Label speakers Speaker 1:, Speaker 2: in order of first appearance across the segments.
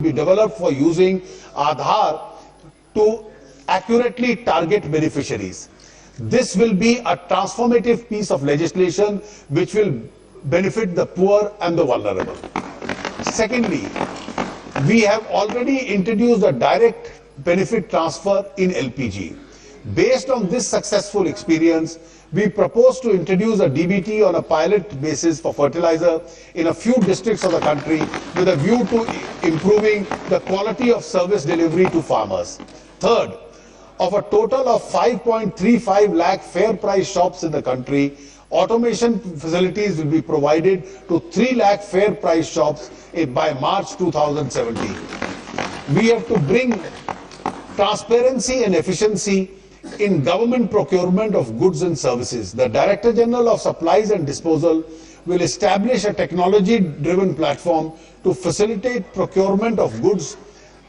Speaker 1: be developed for using Aadhaar to accurately target beneficiaries. This will be a transformative piece of legislation which will benefit the poor and the vulnerable. Secondly, we have already introduced a direct benefit transfer in LPG. Based on this successful experience, we propose to introduce a DBT on a pilot basis for fertilizer in a few districts of the country with a view to improving the quality of service delivery to farmers. Third, of a total of 5.35 lakh fair price shops in the country, automation facilities will be provided to 3 lakh fair price shops by March 2017. We have to bring transparency and efficiency in government procurement of goods and services. The Director General of Supplies and Disposal will establish a technology-driven platform to facilitate procurement of goods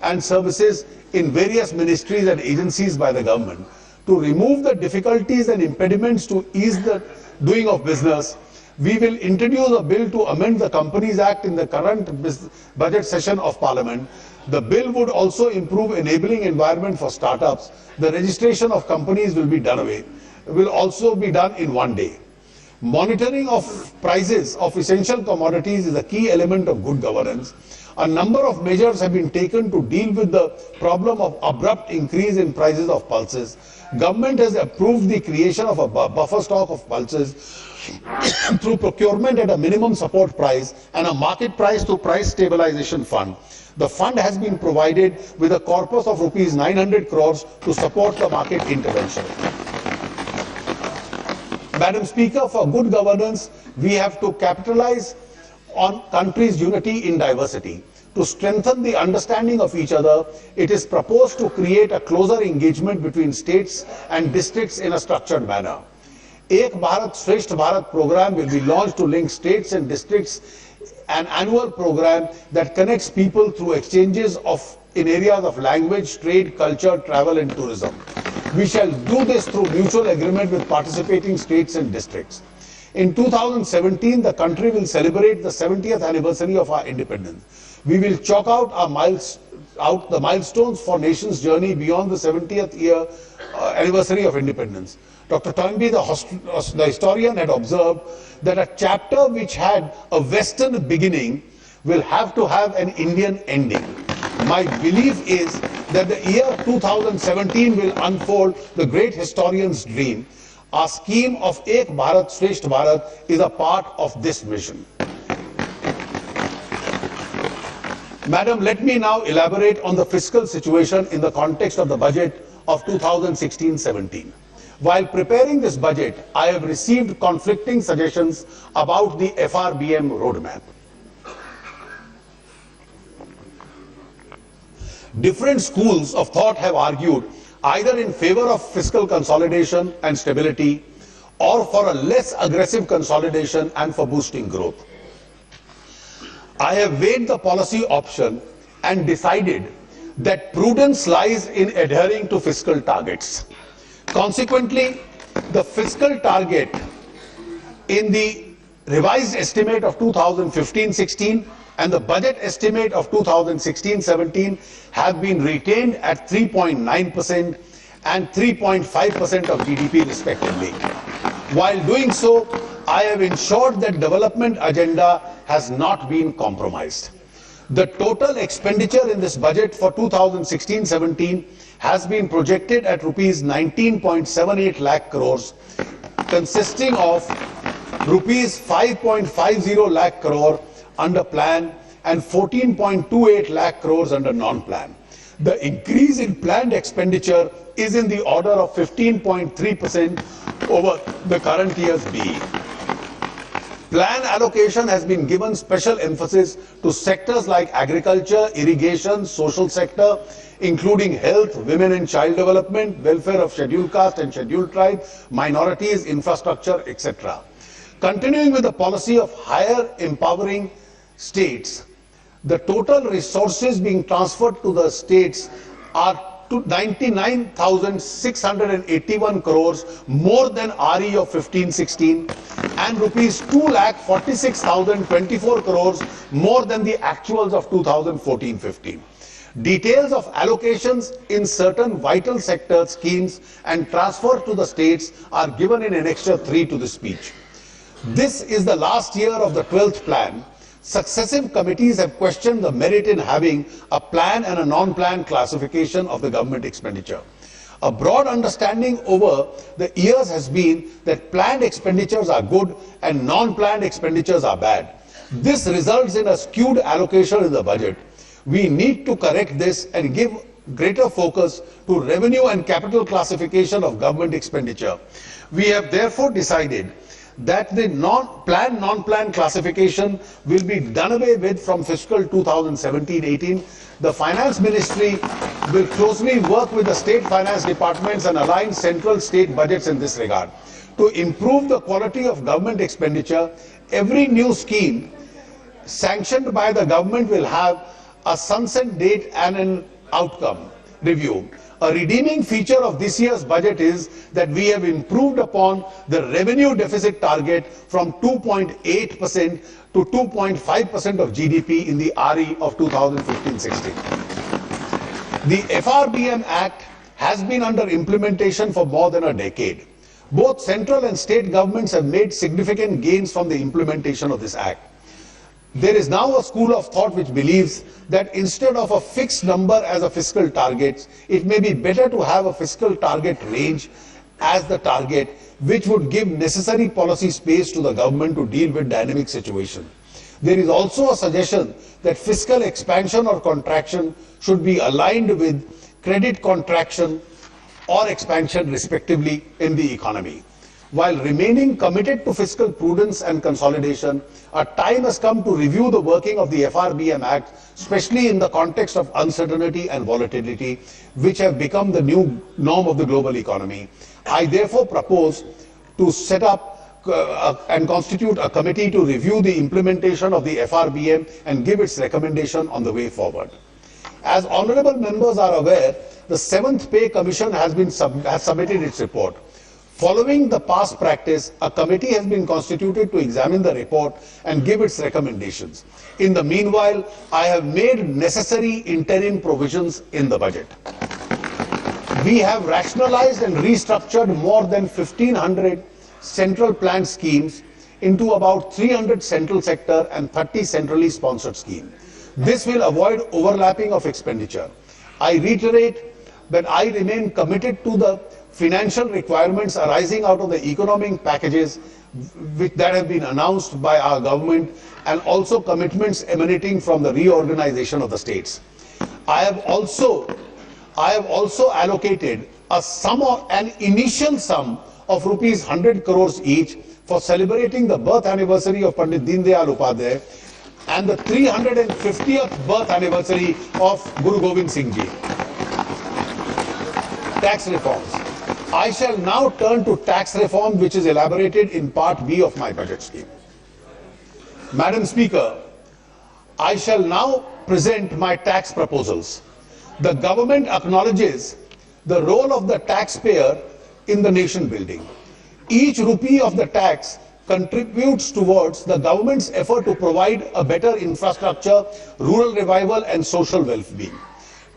Speaker 1: and services in various ministries and agencies by the government. To remove the difficulties and impediments to ease the doing of business, we will introduce a bill to amend the Companies Act in the current budget session of Parliament. The bill would also improve enabling environment for startups. The registration of companies will also be done in one day. Monitoring of prices of essential commodities is a key element of good governance. A number of measures have been taken to deal with the problem of abrupt increase in prices of pulses. Government has approved the creation of a buffer stock of pulses through procurement at a minimum support price and a market price to price stabilization fund. The fund has been provided with a corpus of rupees 900 crores to support the market intervention. Madam Speaker, for good governance, we have to capitalize on country's unity in diversity. To strengthen the understanding of each other, it is proposed to create a closer engagement between states and districts in a structured manner. Ek Bharat Shresth Bharat program will be launched to link states and districts, an annual program that connects people through exchanges in areas of language, trade, culture, travel and tourism. We shall do this through mutual agreement with participating states and districts. In 2017, the country will celebrate the 70th anniversary of our independence. We will chalk out the milestones for nation's journey beyond the 70th year anniversary of independence. Dr. Toynbee, the historian, had observed that a chapter which had a Western beginning will have to have an Indian ending. My belief is that the year 2017 will unfold the great historian's dream. Our scheme of Ek Bharat Shresth Bharat is a part of this mission. Madam, let me now elaborate on the fiscal situation in the context of the budget of 2016-17. While preparing this budget, I have received conflicting suggestions about the FRBM roadmap. Different schools of thought have argued either in favor of fiscal consolidation and stability or for a less aggressive consolidation and for boosting growth. I have weighed the policy option and decided that prudence lies in adhering to fiscal targets. Consequently, the fiscal target in the revised estimate of 2015-16 and the budget estimate of 2016-17 have been retained at 3.9% and 3.5% of GDP respectively. While doing so, I have ensured that development agenda has not been compromised. The total expenditure in this budget for 2016-17 has been projected at rupees 19.78 lakh crores, consisting of rupees 5.50 lakh crore under plan and 14.28 lakh crores under non-plan. The increase in planned expenditure is in the order of 15.3% over the current year's BE. Plan allocation has been given special emphasis to sectors like agriculture, irrigation, social sector, including health, women and child development, welfare of scheduled caste and scheduled tribe, minorities, infrastructure, etc. Continuing with the policy of higher empowering states, the total resources being transferred to the states are to 99,681 crores more than RE of 15-16 and rupees 2,46,024 crores more than the actuals of 2014-15. Details of allocations in certain vital sector schemes and transfer to the states are given in Annexure 3 to the speech. This is the last year of the 12th plan. Successive committees have questioned the merit in having a plan and a non-plan classification of the government expenditure. A broad understanding over the years has been that planned expenditures are good and non-planned expenditures are bad. This results in a skewed allocation in the budget. We need to correct this and give greater focus to revenue and capital classification of government expenditure. We have therefore decided that the non-planned classification will be done away with from fiscal 2017-18. The Finance Ministry will closely work with the state finance departments and align central state budgets in this regard. To improve the quality of government expenditure, every new scheme sanctioned by the government will have a sunset date and an outcome review. A redeeming feature of this year's budget is that we have improved upon the revenue deficit target from 2.8% to 2.5% of GDP in the RE of 2015-16. The FRBM Act has been under implementation for more than a decade. Both central and state governments have made significant gains from the implementation of this act. There is now a school of thought which believes that instead of a fixed number as a fiscal target, it may be better to have a fiscal target range as the target, which would give necessary policy space to the government to deal with dynamic situation. There is also a suggestion that fiscal expansion or contraction should be aligned with credit contraction or expansion respectively in the economy. While remaining committed to fiscal prudence and consolidation, a time has come to review the working of the FRBM Act, especially in the context of uncertainty and volatility, which have become the new norm of the global economy. I therefore propose to set up and constitute a committee to review the implementation of the FRBM and give its recommendation on the way forward. As honourable members are aware, the 7th Pay Commission has submitted its report. Following the past practice, a committee has been constituted to examine the report and give its recommendations. In the meanwhile, I have made necessary interim provisions in the budget. We have rationalized and restructured more than 1,500 central planned schemes into about 300 central sector and 30 centrally sponsored schemes. This will avoid overlapping of expenditure. I reiterate that I remain committed to the financial requirements arising out of the economic packages that have been announced by our government and also commitments emanating from the reorganization of the states. I have also allocated an initial sum of rupees 100 crores each for celebrating the birth anniversary of Pandit Deen Dayal Upadhyay and the 350th birth anniversary of Guru Gobind Singh Ji. Tax reforms. I shall now turn to tax reform, which is elaborated in Part B of my budget scheme. Madam Speaker, I shall now present my tax proposals. The government acknowledges the role of the taxpayer in the nation building. Each rupee of the tax contributes towards the government's effort to provide a better infrastructure, rural revival and social well-being.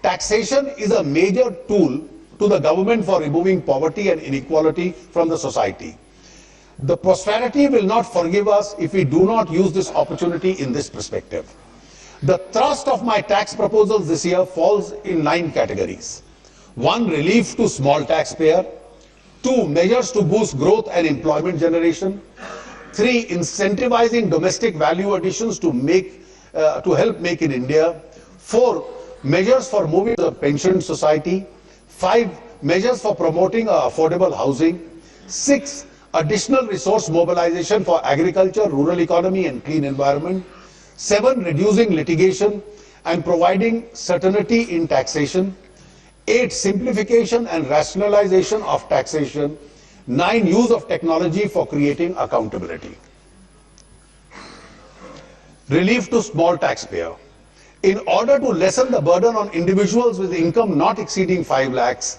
Speaker 1: Taxation is a major tool to the government for removing poverty and inequality from the society. The posterity will not forgive us if we do not use this opportunity in this perspective. The thrust of my tax proposals this year falls in 9 categories. 1. Relief to small taxpayer. 2. Measures to boost growth and employment generation. 3. Incentivizing domestic value additions to help make in India. 4. Measures for moving the pension society. 5. Measures for promoting affordable housing. 6. Additional resource mobilization for agriculture, rural economy and clean environment. 7. Reducing litigation and providing certainty in taxation. 8. Simplification and rationalization of taxation. 9. Use of technology for creating accountability. Relief to small taxpayer. In order to lessen the burden on individuals with income not exceeding 5 lakhs,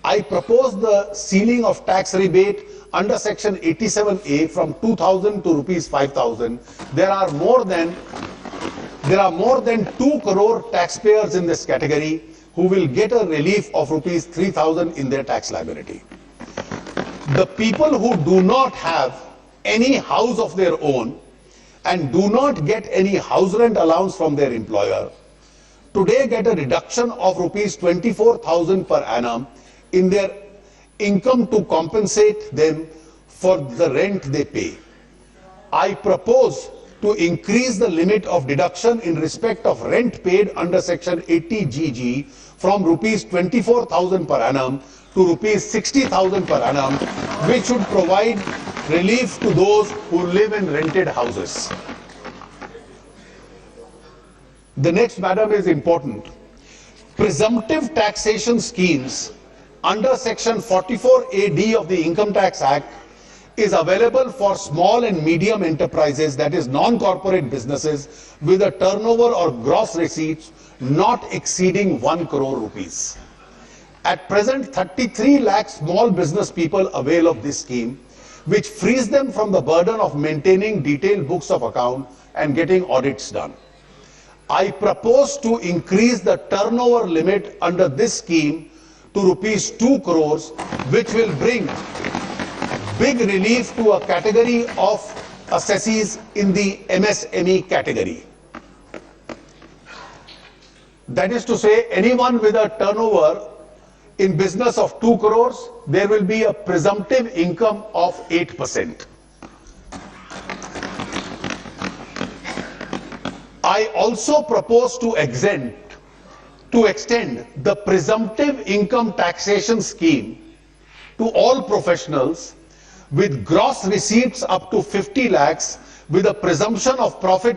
Speaker 1: I propose the ceiling of tax rebate under section 87A from 2,000 to rupees 5,000. There are more than 2 crore taxpayers in this category who will get a relief of rupees 3,000 in their tax liability. The people who do not have any house of their own and do not get any house rent allowance from their employer today get a reduction of rupees 24,000 per annum in their income to compensate them for the rent they pay. I propose to increase the limit of deduction in respect of rent paid under section 80GG from rupees 24,000 per annum to rupees 60,000 per annum, which should provide relief to those who live in rented houses. The next, madam, is important. Presumptive taxation schemes under section 44AD of the Income Tax Act is available for small and medium enterprises, that is non-corporate businesses, with a turnover or gross receipts not exceeding 1 crore rupees. At present, 33 lakh small business people avail of this scheme, which frees them from the burden of maintaining detailed books of account and getting audits done. I propose to increase the turnover limit under this scheme to rupees 2 crores, which will bring big relief to a category of assessees in the MSME category. That is to say, anyone with a turnover in business of 2 crores, there will be a presumptive income of 8%. I also propose to extend the presumptive income taxation scheme to all professionals with gross receipts up to 50 lakhs with a presumption of profit